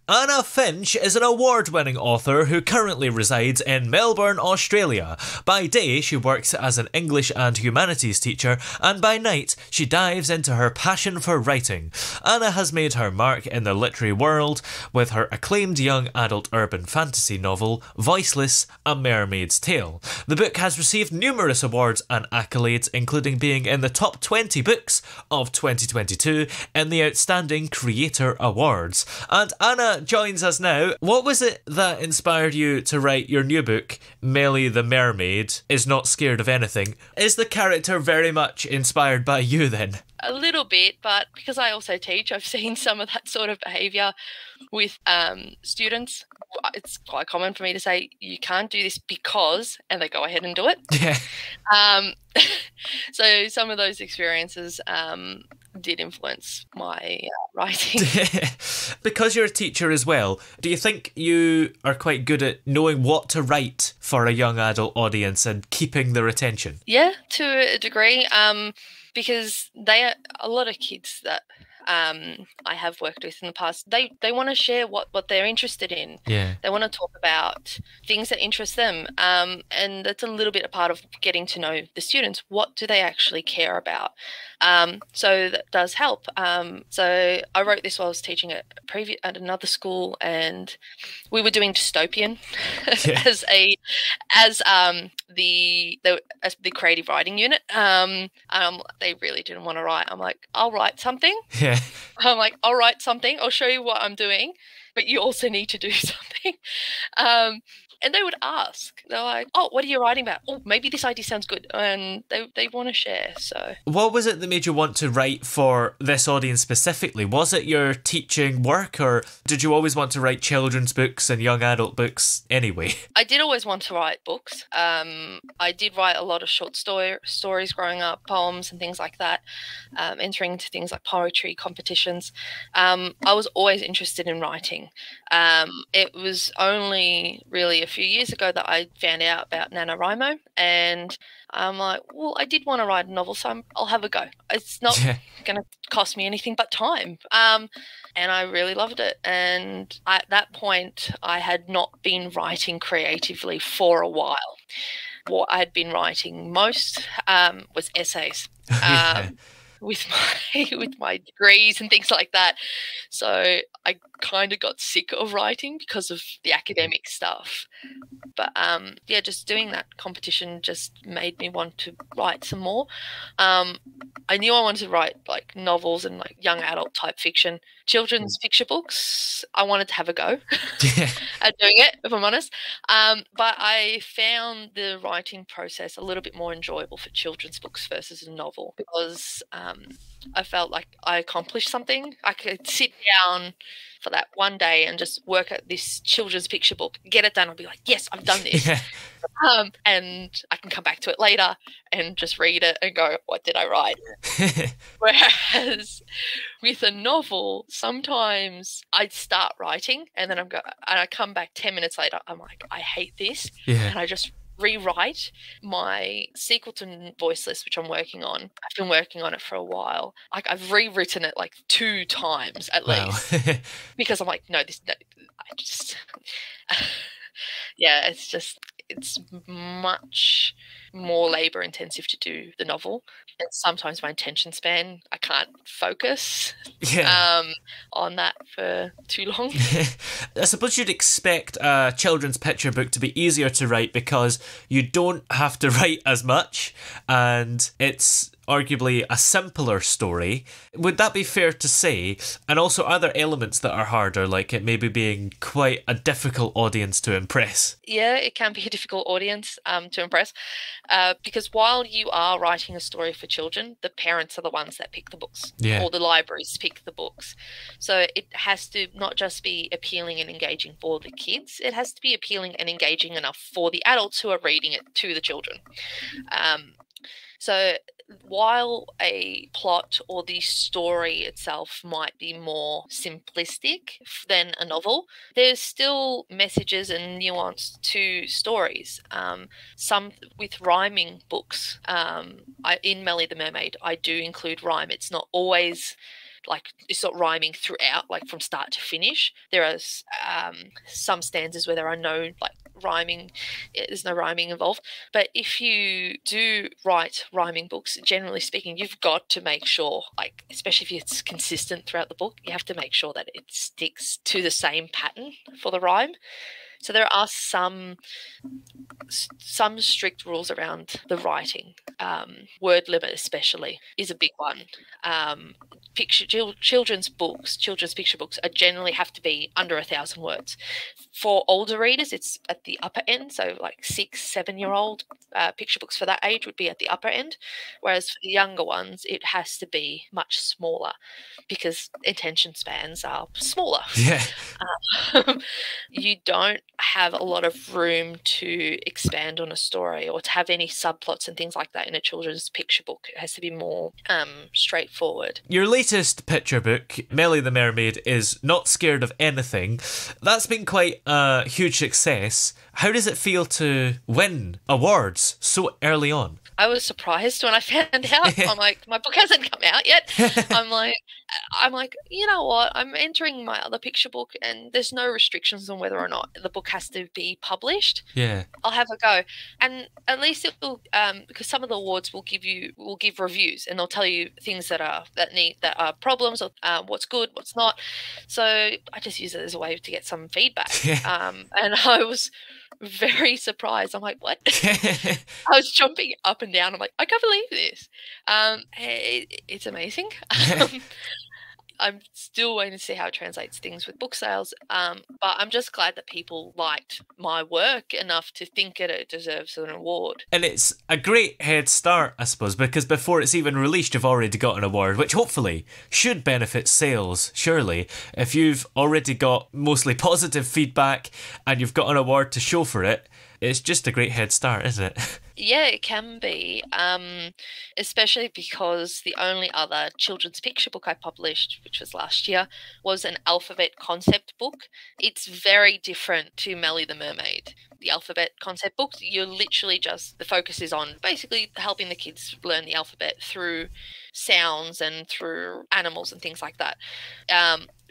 Anna Finch is an award-winning author who currently resides in Melbourne, Australia. By day, she works as an English and Humanities teacher, and by night, she dives into her passion for writing. Anna has made her mark in the literary world with her acclaimed young adult urban fantasy novel, Voiceless, A Mermaid's Tale. The book has received numerous awards and accolades, including being in the top 20 books of 2022 in the Outstanding Creator Awards. And Anna joins us now. What was it that inspired you to write your new book, Mellie the Mermaid is Not Scared of Anything? Is the character very much inspired by you then? A little bit, but because I also teach, I've seen some of that sort of behaviour with students. It's quite common for me to say, you can't do this because, and they go ahead and do it. Yeah. So some of those experiences did influence my writing. Because you're a teacher as well, do you think you are quite good at knowing what to write for a young adult audience and keeping their attention? Yeah, to a degree, because a lot of kids that I have worked with in the past, they want to share what they're interested in. Yeah. They want to talk about things that interest them. And that's a little bit a part of getting to know the students. What do they actually care about? So that does help. So I wrote this while I was teaching at another school, and we were doing dystopian Yeah. as the creative writing unit. They really didn't want to write. I'm like, I'll write something. Yeah. I'm like, I'll write something. I'll show you what I'm doing, but you also need to do something. And they would ask. They're like, oh, what are you writing about? Oh, maybe this idea sounds good. And they want to share, so. What was it that made you want to write for this audience specifically? Was it your teaching work, or did you always want to write children's books and young adult books anyway? I did always want to write books. I did write a lot of short stories growing up, poems and things like that, entering into things like poetry competitions. I was always interested in writing. It was only really a few years ago that I found out about NaNoWriMo, and I'm like, well, I did want to write a novel, so I'll have a go. It's not going to cost me anything but time. And I really loved it. And at that point, I had not been writing creatively for a while. What I had been writing most was essays. With my degrees and things like that. So I kind of got sick of writing because of the academic stuff. But just doing that competition just made me want to write some more. I knew I wanted to write like novels and like young adult type fiction. Children's fiction books, I wanted to have a go at doing it, if I'm honest. But I found the writing process a little bit more enjoyable for children's books versus a novel, because I felt like I accomplished something. I could sit down for that one day and just work at this children's picture book, get it done. I'll be like, yes, I've done this. And I can come back to it later and just read it and go, what did I write? Whereas with a novel, sometimes I'd start writing and then I come back 10 minutes later, I'm like, I hate this. And I just rewrite my sequel to Voiceless, which I'm working on. I've been working on it for a while. Like, I've rewritten it like 2 times at least, because I'm like, I just it's much more labor intensive to do the novel, and sometimes my attention span, I can't focus on that for too long. I suppose you'd expect a children's picture book to be easier to write because you don't have to write as much, and it's arguably a simpler story. Would that be fair to say? And also, are there elements that are harder, like it maybe being quite a difficult audience to impress? Yeah, it can be a difficult audience to impress, because while you are writing a story for children, the parents are the ones that pick the books, or the libraries pick the books. So it has to not just be appealing and engaging for the kids, it has to be appealing and engaging enough for the adults who are reading it to the children. So while a plot or the story itself might be more simplistic than a novel, there's still messages and nuance to stories. Some with rhyming books. In Mellie the Mermaid, I do include rhyme. It's not always like it's not rhyming throughout, like from start to finish. There are some stanzas where there are no like rhyming, there's no rhyming involved. But if you do write rhyming books, generally speaking, you've got to make sure, like especially if it's consistent throughout the book, you have to make sure that it sticks to the same pattern for the rhyme. So there are some strict rules around the writing. Word limit especially is a big one. Children's picture books are generally have to be under 1,000 words. For older readers, it's at the upper end. So like 6-7-year-old picture books for that age would be at the upper end. Whereas for the younger ones, it has to be much smaller because attention spans are smaller. Yeah. You don't have a lot of room to expand on a story or to have any subplots and things like that in a children's picture book. It has to be more straightforward. Your latest picture book, Mellie the Mermaid, is Not Scared of Anything. That's been quite a huge success. How does it feel to win awards so early on? I was surprised when I found out. I'm like, my book hasn't come out yet. I'm like, you know what? I'm entering my other picture book, and there's no restrictions on whether or not the book has to be published. Yeah, I'll have a go, and at least it will, because some of the awards will give reviews, and they'll tell you things that are problems or what's good, what's not. So I just use it as a way to get some feedback. Yeah. And I was very surprised. I'm like, what? I was jumping up and down. I'm like, I can't believe this. It's amazing. I'm still waiting to see how it translates things with book sales. But I'm just glad that people liked my work enough to think it deserves an award. And it's a great head start, I suppose, because before it's even released, you've already got an award, which hopefully should benefit sales, surely. If you've already got mostly positive feedback and you've got an award to show for it, it's just a great head start, isn't it? Yeah, it can be, especially because the only other children's picture book I published, which was last year, was an alphabet concept book. It's very different to Mellie the Mermaid. The alphabet concept book, you're literally the focus is on basically helping the kids learn the alphabet through sounds and through animals and things like that.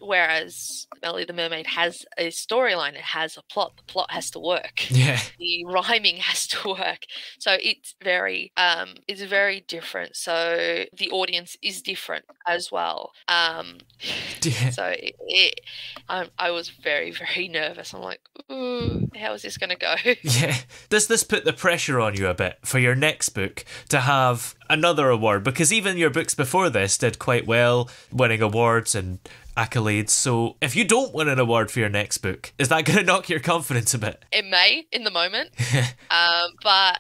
Whereas Mellie the Mermaid has a storyline, it has a plot. The plot has to work. Yeah. The rhyming has to work. So it's very different. So the audience is different as well. Yeah. So I was very, very nervous. I'm like, ooh, how is this going to go? Yeah. Does this put the pressure on you a bit for your next book to have another award? Because even your books before this did quite well, winning awards and accolades. So if you don't win an award for your next book, is that going to knock your confidence a bit? It may in the moment, but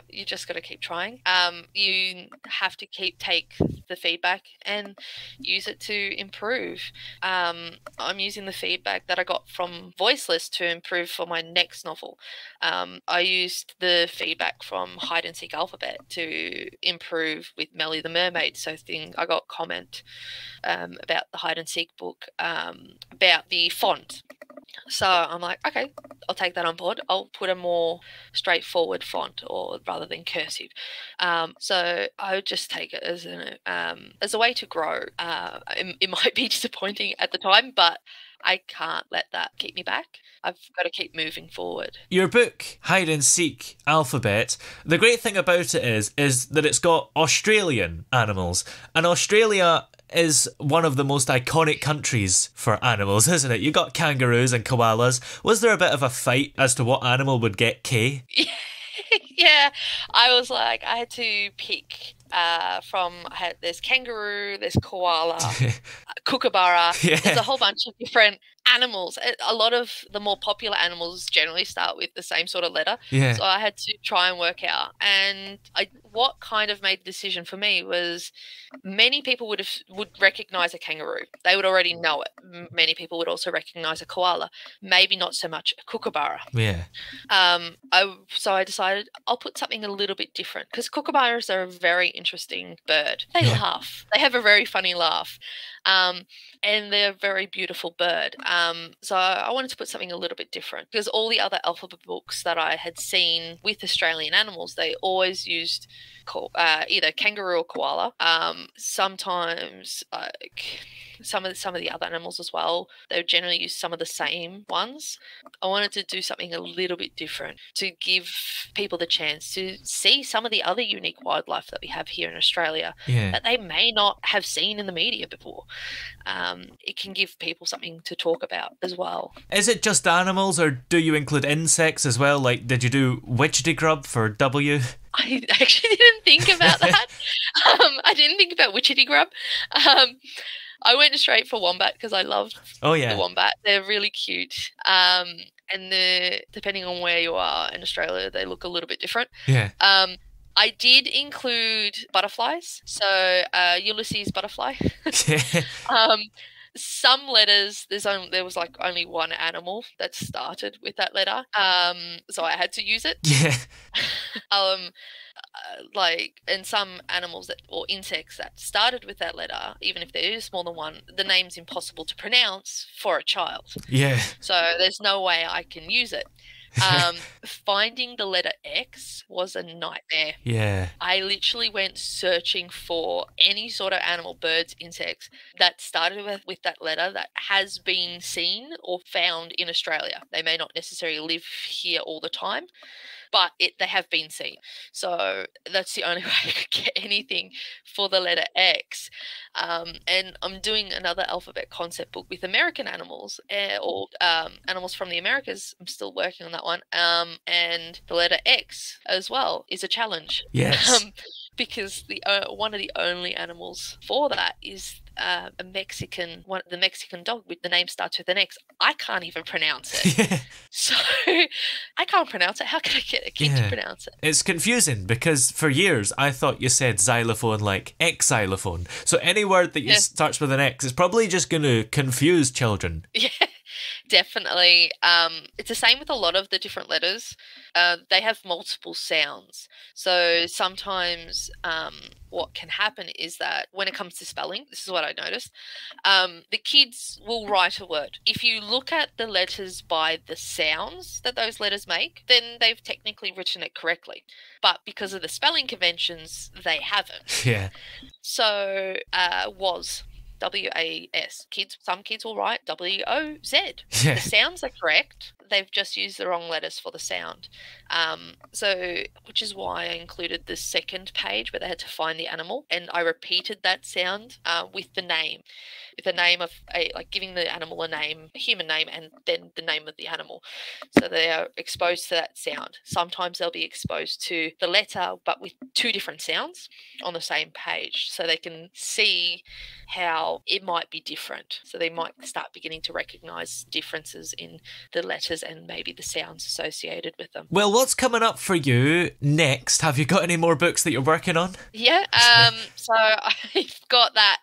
you just got to keep trying. You have to take the feedback and use it to improve. I'm using the feedback that I got from Voiceless to improve for my next novel. I used the feedback from Hide and Seek Alphabet to improve with Mellie the Mermaid. So I got comment about the Hide and Seek book, about the font. So I'm like, okay, I'll take that on board. I'll put a more straightforward font, or rather than cursive. So I would just take it as a way to grow. It might be disappointing at the time, but I can't let that keep me back. I've got to keep moving forward. Your book, Hide and Seek Alphabet, the great thing about it is that it's got Australian animals, and Australia is one of the most iconic countries for animals, isn't it? You got kangaroos and koalas. Was there a bit of a fight as to what animal would get K? Yeah, I was like, I had to pick there's kangaroo, there's koala, kookaburra. Yeah. There's a whole bunch of different animals. A lot of the more popular animals generally start with the same sort of letter. Yeah. So I had to try and work out. And what kind of made the decision for me was many people would recognize a kangaroo. They would already know it. Many people would also recognize a koala. Maybe not so much a kookaburra. Yeah. So I decided I'll put something a little bit different, because kookaburras are a very interesting bird. They laugh. They have a very funny laugh. And they're a very beautiful bird. So I wanted to put something a little bit different, because all the other alphabet books that I had seen with Australian animals, they always used either kangaroo or koala. Sometimes some of the other animals as well, they would generally use some of the same ones. I wanted to do something a little bit different to give people the chance to see some of the other unique wildlife that we have here in Australia that they may not have seen in the media before. It can give people something to talk about as well. Is it just animals, or do you include insects as well? Like, did you do witchetty grub for W? I actually didn't think about that. I didn't think about witchetty grub. I went straight for wombat because I love the wombat. They're really cute. And depending on where you are in Australia, they look a little bit different. Yeah. I did include butterflies. So Ulysses butterfly. Some letters, there was like only one animal that started with that letter. So I had to use it. Yeah. And some animals or insects that started with that letter, even if there is more than one, the name's impossible to pronounce for a child. Yeah. So there's no way I can use it. Finding the letter X was a nightmare. Yeah. I literally went searching for any sort of animal, birds, insects that started with that letter that has been seen or found in Australia. They may not necessarily live here all the time, but they have been seen. So that's the only way I could get anything for the letter X. And I'm doing another alphabet concept book with American animals, or animals from the Americas. I'm still working on that one. And the letter X as well is a challenge. Yes. Because one of the only animals for that is the Mexican dog with the name starts with an X. I can't even pronounce it. Yeah. So I can't pronounce it. How can I get a kid to pronounce it? It's confusing because for years I thought you said xylophone like X-xylophone. So any word that starts with an X is probably just going to confuse children. Yeah. Definitely. It's the same with a lot of the different letters. They have multiple sounds. So sometimes what can happen is that when it comes to spelling, this is what I noticed, the kids will write a word. If you look at the letters by the sounds that those letters make, then they've technically written it correctly. But because of the spelling conventions, they haven't. Yeah. So was W-A-S. Some kids will write W-O-Z. Yeah. The sounds are correct. They've just used the wrong letters for the sound. Which is why I included the second page where they had to find the animal, and I repeated that sound with the name of giving the animal a human name, and then the name of the animal. So they are exposed to that sound. Sometimes they'll be exposed to the letter, but with two different sounds on the same page, so they can see how it might be different. So they might start beginning to recognize differences in the letters and maybe the sounds associated with them. Well, what's coming up for you next? Have you got any more books that you're working on? Yeah, so I've got that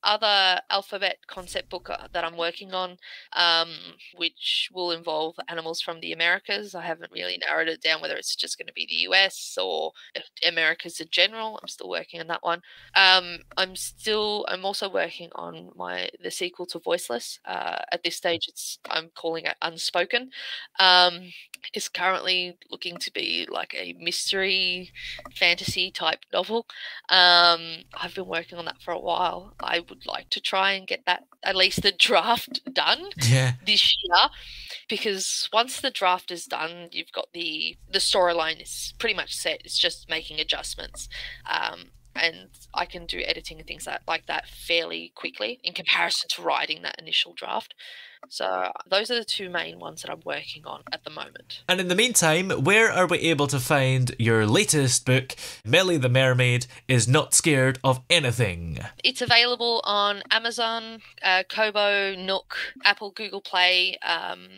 other alphabet concept book that I'm working on, which will involve animals from the Americas. I haven't really narrowed it down whether it's just going to be the US or Americas in general. I'm still working on that one. I'm also working on the sequel to Voiceless. At this stage, I'm calling it Unspoken. It's currently looking to be like a mystery fantasy type novel. I've been working on that for a while. I would like to try and get that, at least the draft, done this year, because once the draft is done, you've got the storyline is pretty much set. It's just making adjustments. And I can do editing and things like that fairly quickly in comparison to writing that initial draft. So those are the two main ones that I'm working on at the moment. And in the meantime, where are we able to find your latest book, Mellie the Mermaid is Not Scared of Anything? It's available on Amazon, Kobo, Nook, Apple, Google Play,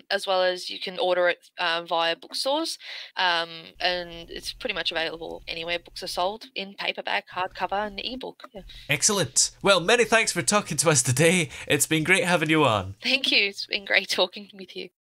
as well as you can order it via bookstores. And it's pretty much available anywhere books are sold, in paperback, hardcover, and ebook. Yeah. Excellent. Well, many thanks for talking to us today. It's been great having you on. Thank you. It's been great talking with you.